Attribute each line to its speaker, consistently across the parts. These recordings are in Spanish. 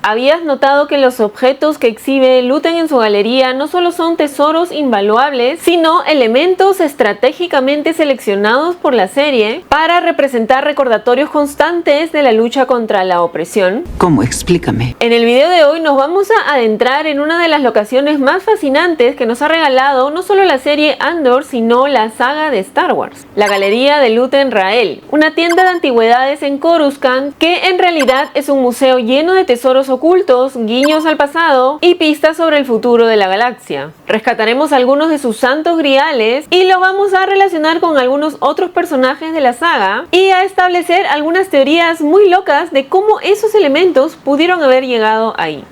Speaker 1: ¿Habías notado que los objetos que exhibe Luthen en su galería no solo son tesoros invaluables, sino elementos estratégicamente seleccionados por la serie para representar recordatorios constantes de la lucha contra la opresión?
Speaker 2: ¿Cómo? Explícame.
Speaker 1: En el video de hoy nos vamos a adentrar en una de las locaciones más fascinantes que nos ha regalado no solo la serie Andor, sino la saga de Star Wars, la galería de Luthen Rael, una tienda de antigüedades en Coruscant que en realidad es un museo lleno de tesoros ocultos, guiños al pasado y pistas sobre el futuro de la galaxia. Rescataremos algunos de sus santos griales y lo vamos a relacionar con algunos otros personajes de la saga y a establecer algunas teorías muy locas de cómo esos elementos pudieron haber llegado ahí.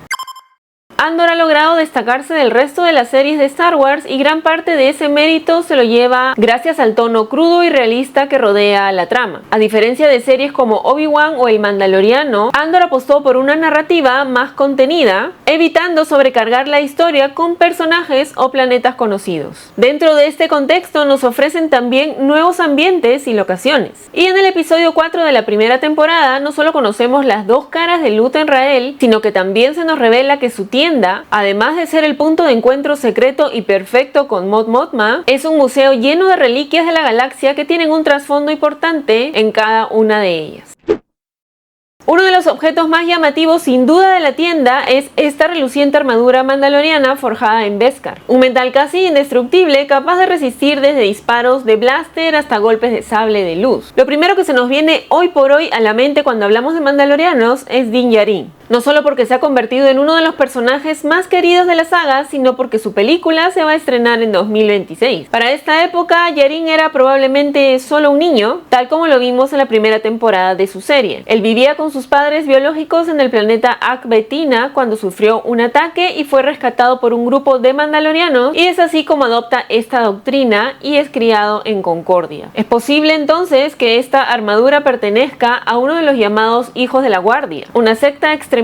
Speaker 1: Andor ha logrado destacarse del resto de las series de Star Wars y gran parte de ese mérito se lo lleva gracias al tono crudo y realista que rodea la trama. A diferencia de series como Obi-Wan o El Mandaloriano, Andor apostó por una narrativa más contenida, evitando sobrecargar la historia con personajes o planetas conocidos. Dentro de este contexto nos ofrecen también nuevos ambientes y locaciones. Y en el episodio 4 de la primera temporada no solo conocemos las dos caras de Luthen Rael, sino que también se nos revela que su tienda, además de ser el punto de encuentro secreto y perfecto con Mon Mothma, es un museo lleno de reliquias de la galaxia que tienen un trasfondo importante en cada una de ellas. Uno de los objetos más llamativos sin duda de la tienda es esta reluciente armadura mandaloriana forjada en Beskar, un metal casi indestructible capaz de resistir desde disparos de blaster hasta golpes de sable de luz. Lo primero que se nos viene hoy por hoy a la mente cuando hablamos de mandalorianos es Din Djarin. No solo porque se ha convertido en uno de los personajes más queridos de la saga, sino porque su película se va a estrenar en 2026. Para esta época, Djarin era probablemente solo un niño, tal como lo vimos en la primera temporada de su serie. Él vivía con sus padres biológicos en el planeta Akbetina cuando sufrió un ataque y fue rescatado por un grupo de mandalorianos, y es así como adopta esta doctrina y es criado en Concordia. Es posible entonces que esta armadura pertenezca a uno de los llamados Hijos de la Guardia, una secta extremista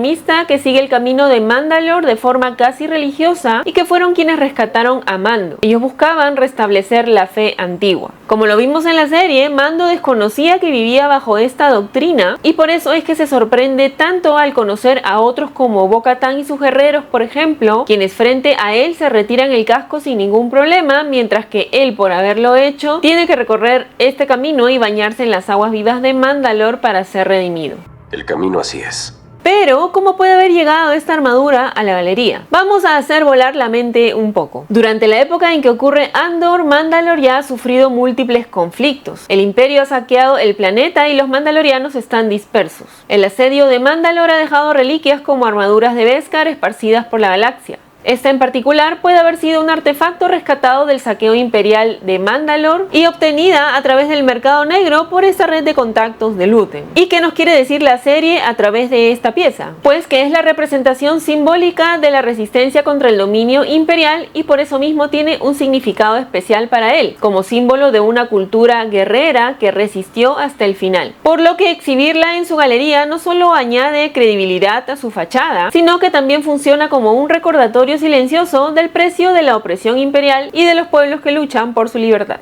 Speaker 1: que sigue el camino de Mandalore de forma casi religiosa y que fueron quienes rescataron a Mando. Ellos buscaban restablecer la fe antigua. Como lo vimos en la serie, Mando desconocía que vivía bajo esta doctrina y por eso es que se sorprende tanto al conocer a otros como Bo-Katan y sus guerreros, por ejemplo, quienes frente a él se retiran el casco sin ningún problema, mientras que él, por haberlo hecho, tiene que recorrer este camino y bañarse en las aguas vivas de Mandalore para ser redimido.
Speaker 3: El camino así es.
Speaker 1: Pero, ¿cómo puede haber llegado esta armadura a la galería? Vamos a hacer volar la mente un poco. Durante la época en que ocurre Andor, Mandalore ya ha sufrido múltiples conflictos. El Imperio ha saqueado el planeta y los mandalorianos están dispersos. El asedio de Mandalore ha dejado reliquias como armaduras de Beskar esparcidas por la galaxia. Esta en particular puede haber sido un artefacto rescatado del saqueo imperial de Mandalore y obtenida a través del mercado negro por esta red de contactos de Luthen. ¿Y qué nos quiere decir la serie a través de esta pieza? Pues que es la representación simbólica de la resistencia contra el dominio imperial y por eso mismo tiene un significado especial para él, como símbolo de una cultura guerrera que resistió hasta el final. Por lo que exhibirla en su galería no solo añade credibilidad a su fachada, sino que también funciona como un recordatorio silencioso del precio de la opresión imperial y de los pueblos que luchan por su libertad.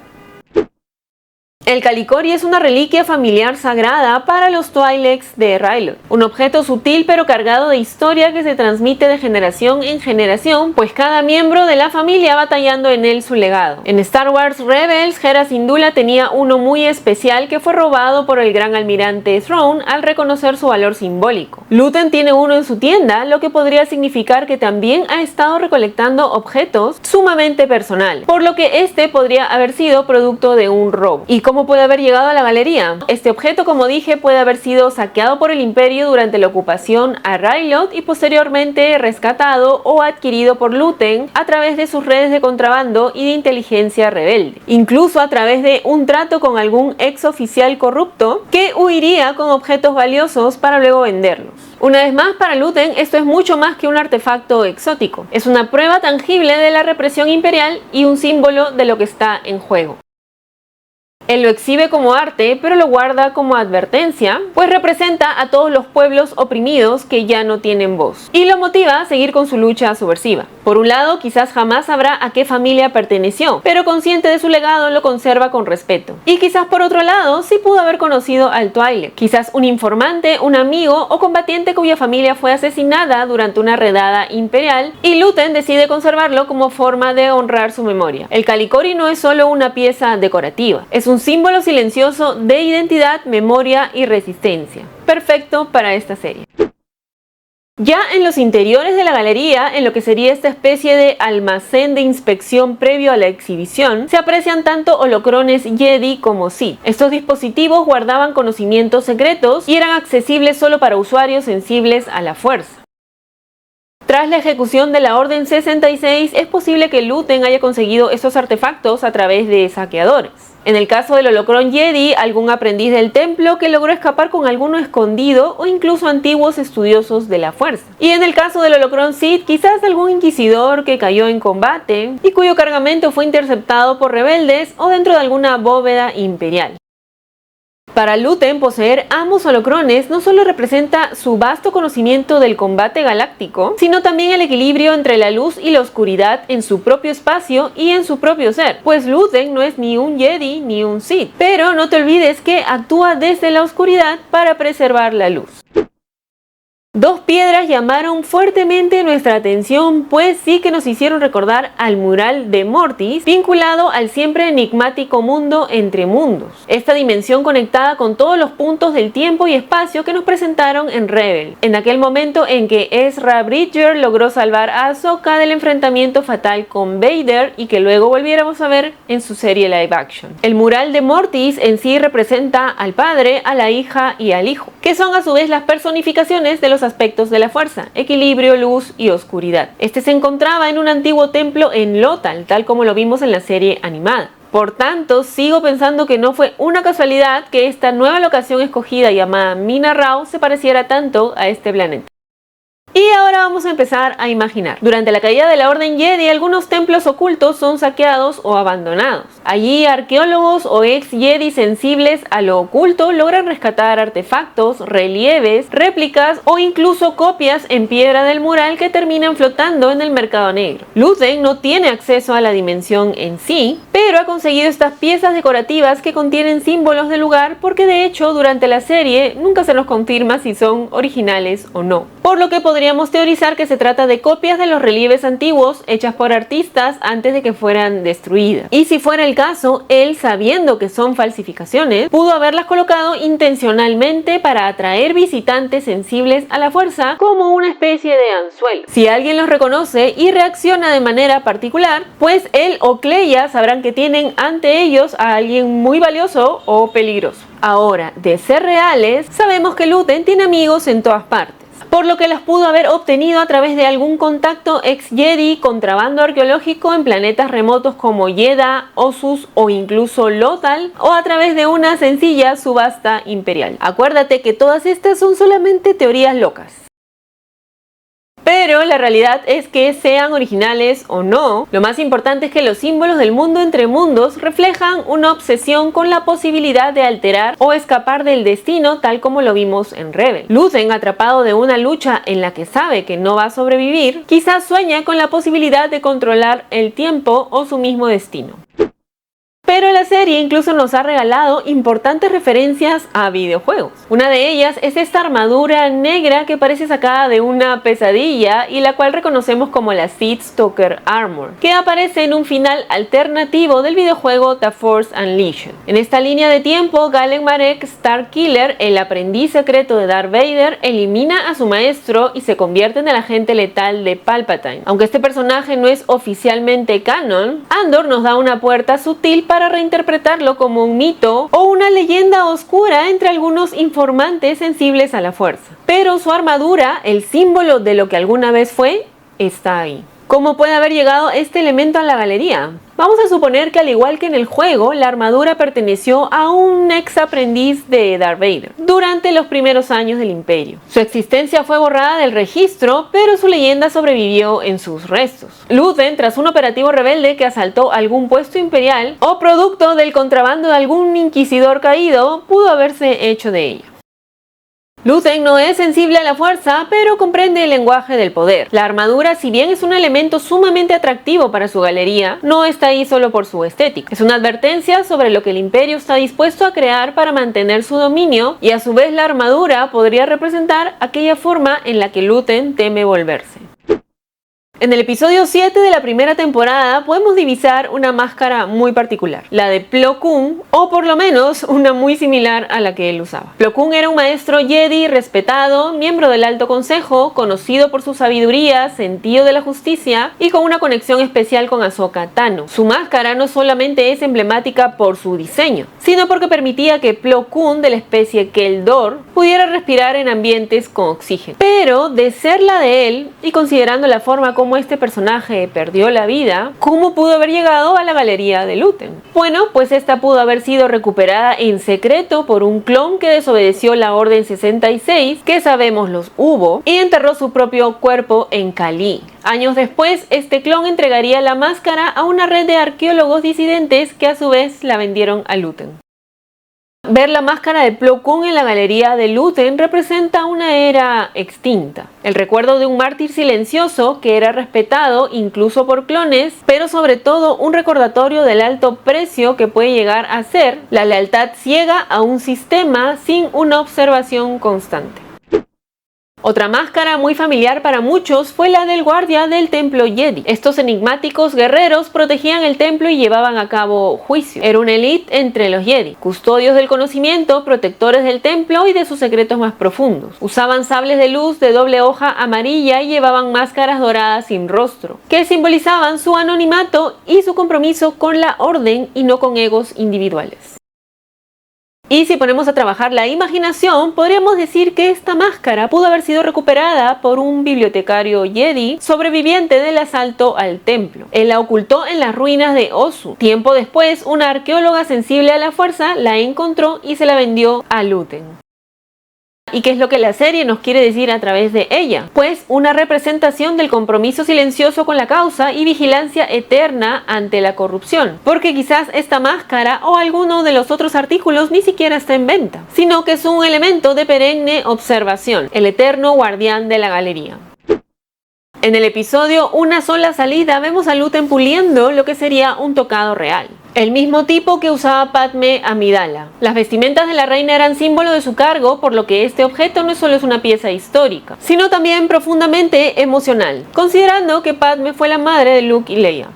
Speaker 1: El Calicori es una reliquia familiar sagrada para los Twi'leks de Ryloth, un objeto sutil pero cargado de historia que se transmite de generación en generación, pues cada miembro de la familia va tallando en él su legado. En Star Wars Rebels, Hera Syndulla tenía uno muy especial que fue robado por el gran almirante Thrawn al reconocer su valor simbólico. Luthen tiene uno en su tienda, lo que podría significar que también ha estado recolectando objetos sumamente personales, por lo que este podría haber sido producto de un robo. ¿Y cómo puede haber llegado a la galería? Este objeto, como dije, puede haber sido saqueado por el Imperio durante la ocupación a Ryloth y posteriormente rescatado o adquirido por Luthen a través de sus redes de contrabando y de inteligencia rebelde, incluso a través de un trato con algún ex oficial corrupto que huiría con objetos valiosos para luego venderlos. Una vez más, para Luthen esto es mucho más que un artefacto exótico, es una prueba tangible de la represión imperial y un símbolo de lo que está en juego. Él lo exhibe como arte, pero lo guarda como advertencia, pues representa a todos los pueblos oprimidos que ya no tienen voz, y lo motiva a seguir con su lucha subversiva. Por un lado, quizás jamás sabrá a qué familia perteneció, pero consciente de su legado lo conserva con respeto. Y quizás por otro lado, sí pudo haber conocido al Twi'lek, quizás un informante, un amigo o combatiente cuya familia fue asesinada durante una redada imperial, y Luthen decide conservarlo como forma de honrar su memoria. El Calicori no es solo una pieza decorativa, es un símbolo silencioso de identidad, memoria y resistencia. Perfecto para esta serie. Ya en los interiores de la galería, en lo que sería esta especie de almacén de inspección previo a la exhibición, se aprecian tanto holocrones Jedi como Sith. Estos dispositivos guardaban conocimientos secretos y eran accesibles solo para usuarios sensibles a la fuerza. Tras la ejecución de la Orden 66, es posible que Luthen haya conseguido estos artefactos a través de saqueadores. En el caso del holocrón Jedi, algún aprendiz del templo que logró escapar con alguno escondido o incluso antiguos estudiosos de la fuerza. Y en el caso del holocrón Sith, quizás algún inquisidor que cayó en combate y cuyo cargamento fue interceptado por rebeldes o dentro de alguna bóveda imperial. Para Luthen, poseer ambos holocrones no solo representa su vasto conocimiento del combate galáctico, sino también el equilibrio entre la luz y la oscuridad en su propio espacio y en su propio ser, pues Luthen no es ni un Jedi ni un Sith, pero no te olvides que actúa desde la oscuridad para preservar la luz. Dos piedras llamaron fuertemente nuestra atención, pues sí que nos hicieron recordar al mural de Mortis, vinculado al siempre enigmático mundo entre mundos. Esta dimensión conectada con todos los puntos del tiempo y espacio que nos presentaron en Rebel, en aquel momento en que Ezra Bridger logró salvar a Ahsoka del enfrentamiento fatal con Vader y que luego volviéramos a ver en su serie live action. El mural de Mortis en sí representa al padre, a la hija y al hijo, que son a su vez las personificaciones de los aspectos de la fuerza: equilibrio, luz y oscuridad. Este se encontraba en un antiguo templo en Lothal, tal como lo vimos en la serie animada. Por tanto, sigo pensando que no fue una casualidad que esta nueva locación escogida llamada Mina Rao se pareciera tanto a este planeta. Y ahora vamos a empezar a imaginar. Durante la caída de la Orden Jedi, algunos templos ocultos son saqueados o abandonados. Allí, arqueólogos o ex-Jedi sensibles a lo oculto logran rescatar artefactos, relieves, réplicas o incluso copias en piedra del mural que terminan flotando en el mercado negro. Luthen no tiene acceso a la dimensión en sí, pero ha conseguido estas piezas decorativas que contienen símbolos del lugar, porque de hecho durante la serie nunca se nos confirma si son originales o no. Por lo que podríamos teorizar que se trata de copias de los relieves antiguos hechas por artistas antes de que fueran destruidas. Y si fuera el caso, él, sabiendo que son falsificaciones, pudo haberlas colocado intencionalmente para atraer visitantes sensibles a la fuerza como una especie de anzuelo. Si alguien los reconoce y reacciona de manera particular, pues él o Cleia sabrán que tienen ante ellos a alguien muy valioso o peligroso. Ahora, de ser reales, sabemos que Luthen tiene amigos en todas partes, por lo que las pudo haber obtenido a través de algún contacto ex-Jedi, contrabando arqueológico en planetas remotos como Jedha, Ossus o incluso Lothal, o a través de una sencilla subasta imperial. Acuérdate que todas estas son solamente teorías locas. Pero la realidad es que, sean originales o no, lo más importante es que los símbolos del mundo entre mundos reflejan una obsesión con la posibilidad de alterar o escapar del destino, tal como lo vimos en Rebel. Luthen, atrapado de una lucha en la que sabe que no va a sobrevivir, quizás sueña con la posibilidad de controlar el tiempo o su mismo destino. Pero la serie incluso nos ha regalado importantes referencias a videojuegos. Una de ellas es esta armadura negra que parece sacada de una pesadilla y la cual reconocemos como la Sith Stalker Armor, que aparece en un final alternativo del videojuego The Force Unleashed. En esta línea de tiempo, Galen Marek Starkiller, el aprendiz secreto de Darth Vader, elimina a su maestro y se convierte en el agente letal de Palpatine. Aunque este personaje no es oficialmente canon, Andor nos da una puerta sutil para reinterpretarlo como un mito o una leyenda oscura entre algunos informantes sensibles a la fuerza. Pero su armadura, el símbolo de lo que alguna vez fue, está ahí. ¿Cómo puede haber llegado este elemento a la galería? Vamos a suponer que al igual que en el juego, la armadura perteneció a un ex aprendiz de Darth Vader durante los primeros años del Imperio. Su existencia fue borrada del registro, pero su leyenda sobrevivió en sus restos. Luthen, tras un operativo rebelde que asaltó algún puesto imperial o producto del contrabando de algún inquisidor caído, pudo haberse hecho de ella. Luthen no es sensible a la fuerza, pero comprende el lenguaje del poder. La armadura, si bien es un elemento sumamente atractivo para su galería, no está ahí solo por su estética. Es una advertencia sobre lo que el Imperio está dispuesto a crear para mantener su dominio, y a su vez la armadura podría representar aquella forma en la que Luthen teme volverse. En el episodio 7 de la primera temporada podemos divisar una máscara muy particular, la de Plo Koon, o por lo menos una muy similar a la que él usaba. Plo Koon era un maestro Jedi respetado, miembro del Alto Consejo, conocido por su sabiduría, sentido de la justicia y con una conexión especial con Ahsoka Tano. Su máscara no solamente es emblemática por su diseño, sino porque permitía que Plo Koon, de la especie Kel Dor, pudiera respirar en ambientes con oxígeno. Pero de ser la de él, y considerando la forma como este personaje perdió la vida, ¿cómo pudo haber llegado a la galería de Luthen? Bueno, pues esta pudo haber sido recuperada en secreto por un clon que desobedeció la Orden 66, que sabemos los hubo, y enterró su propio cuerpo en Cali. Años después, este clon entregaría la máscara a una red de arqueólogos disidentes que a su vez la vendieron a Luthen. Ver la máscara de Plo Koon en la galería de Luthen representa una era extinta. El recuerdo de un mártir silencioso que era respetado incluso por clones, pero sobre todo un recordatorio del alto precio que puede llegar a ser la lealtad ciega a un sistema sin una observación constante. Otra máscara muy familiar para muchos fue la del guardia del templo Jedi. Estos enigmáticos guerreros protegían el templo y llevaban a cabo juicio. Era una élite entre los Jedi, custodios del conocimiento, protectores del templo y de sus secretos más profundos. Usaban sables de luz de doble hoja amarilla y llevaban máscaras doradas sin rostro, que simbolizaban su anonimato y su compromiso con la orden y no con egos individuales. Y si ponemos a trabajar la imaginación, podríamos decir que esta máscara pudo haber sido recuperada por un bibliotecario Jedi sobreviviente del asalto al templo. Él la ocultó en las ruinas de Ozu. Tiempo después, una arqueóloga sensible a la fuerza la encontró y se la vendió a Luthen. ¿Y qué es lo que la serie nos quiere decir a través de ella? Pues una representación del compromiso silencioso con la causa y vigilancia eterna ante la corrupción. Porque quizás esta máscara o alguno de los otros artículos ni siquiera está en venta, sino que es un elemento de perenne observación, el eterno guardián de la galería. En el episodio Una sola salida vemos a Luthen puliendo lo que sería un tocado real. El mismo tipo que usaba Padmé Amidala. Las vestimentas de la reina eran símbolo de su cargo, por lo que este objeto no solo es una pieza histórica, sino también profundamente emocional, considerando que Padmé fue la madre de Luke y Leia.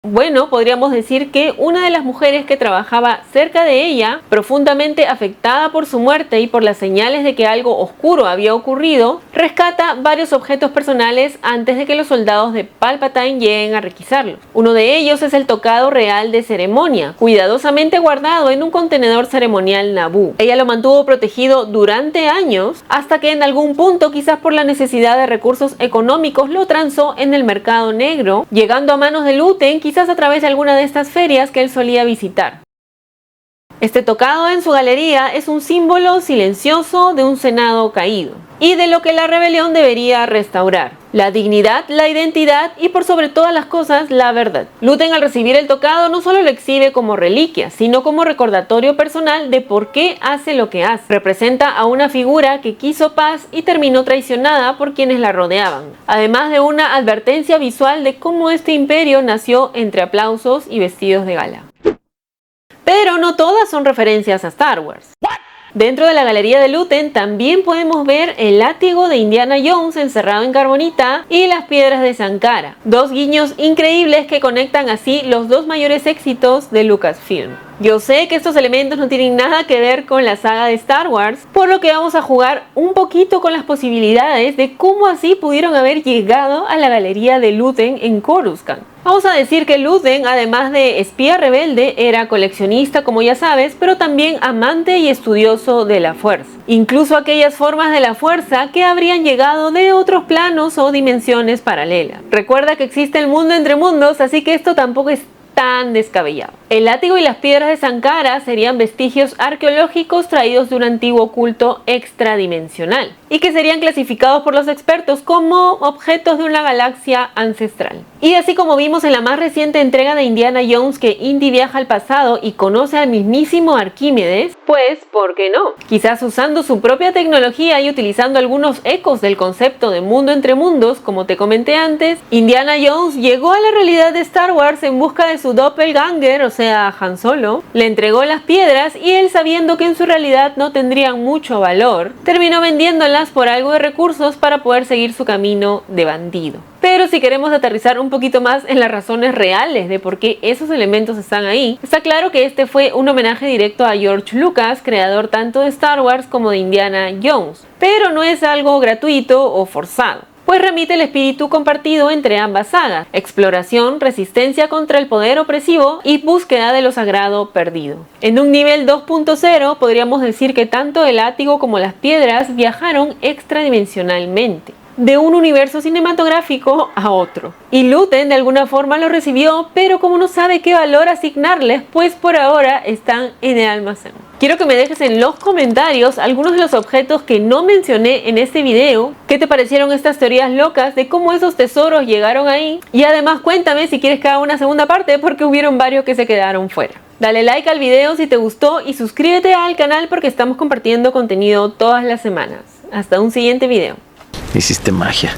Speaker 1: Bueno, podríamos decir que una de las mujeres que trabajaba cerca de ella, profundamente afectada por su muerte y por las señales de que algo oscuro había ocurrido, rescata varios objetos personales antes de que los soldados de Palpatine lleguen a requisarlos. Uno de ellos es el tocado real de ceremonia, cuidadosamente guardado en un contenedor ceremonial Naboo. Ella lo mantuvo protegido durante años, hasta que en algún punto, quizás por la necesidad de recursos económicos, lo transó en el mercado negro, llegando a manos de Luthen, quizás a través de alguna de estas ferias que él solía visitar. Este tocado en su galería es un símbolo silencioso de un senado caído y de lo que la rebelión debería restaurar: la dignidad, la identidad y por sobre todas las cosas, la verdad. Luthen, al recibir el tocado, no solo lo exhibe como reliquia, sino como recordatorio personal de por qué hace lo que hace. Representa a una figura que quiso paz y terminó traicionada por quienes la rodeaban, además de una advertencia visual de cómo este imperio nació entre aplausos y vestidos de gala. Pero no todas son referencias a Star Wars. Dentro de la galería de Luthen también podemos ver el látigo de Indiana Jones encerrado en carbonita y las piedras de Sankara, dos guiños increíbles que conectan así los dos mayores éxitos de Lucasfilm. Yo sé que estos elementos no tienen nada que ver con la saga de Star Wars, por lo que vamos a jugar un poquito con las posibilidades de cómo así pudieron haber llegado a la galería de Luthen en Coruscant. Vamos a decir que Luthen, además de espía rebelde, era coleccionista, como ya sabes, pero también amante y estudioso de la fuerza. Incluso aquellas formas de la fuerza que habrían llegado de otros planos o dimensiones paralelas. Recuerda que existe el mundo entre mundos, así que esto tampoco es tan descabellado. El látigo y las piedras de Sankara serían vestigios arqueológicos traídos de un antiguo culto extradimensional y que serían clasificados por los expertos como objetos de una galaxia ancestral. Y así como vimos en la más reciente entrega de Indiana Jones que Indy viaja al pasado y conoce al mismísimo Arquímedes, pues, ¿por qué no? Quizás usando su propia tecnología y utilizando algunos ecos del concepto de mundo entre mundos, como te comenté antes, Indiana Jones llegó a la realidad de Star Wars en busca de su doppelganger, o sea, Han Solo, le entregó las piedras y él, sabiendo que en su realidad no tendrían mucho valor, terminó vendiéndolas por algo de recursos para poder seguir su camino de bandido. Pero si queremos aterrizar un poquito más en las razones reales de por qué esos elementos están ahí, está claro que este fue un homenaje directo a George Lucas, creador tanto de Star Wars como de Indiana Jones. Pero no es algo gratuito o forzado, pues remite el espíritu compartido entre ambas sagas: exploración, resistencia contra el poder opresivo y búsqueda de lo sagrado perdido. En un nivel 2.0 podríamos decir que tanto el látigo como las piedras viajaron extradimensionalmente, de un universo cinematográfico a otro. Y Luthen de alguna forma lo recibió, pero como no sabe qué valor asignarles, pues por ahora están en el almacén. Quiero que me dejes en los comentarios algunos de los objetos que no mencioné en este video. ¿Qué te parecieron estas teorías locas de cómo esos tesoros llegaron ahí? Y además cuéntame si quieres que haga una segunda parte, porque hubieron varios que se quedaron fuera. Dale like al video si te gustó y suscríbete al canal porque estamos compartiendo contenido todas las semanas. Hasta un siguiente video.
Speaker 2: Hiciste magia.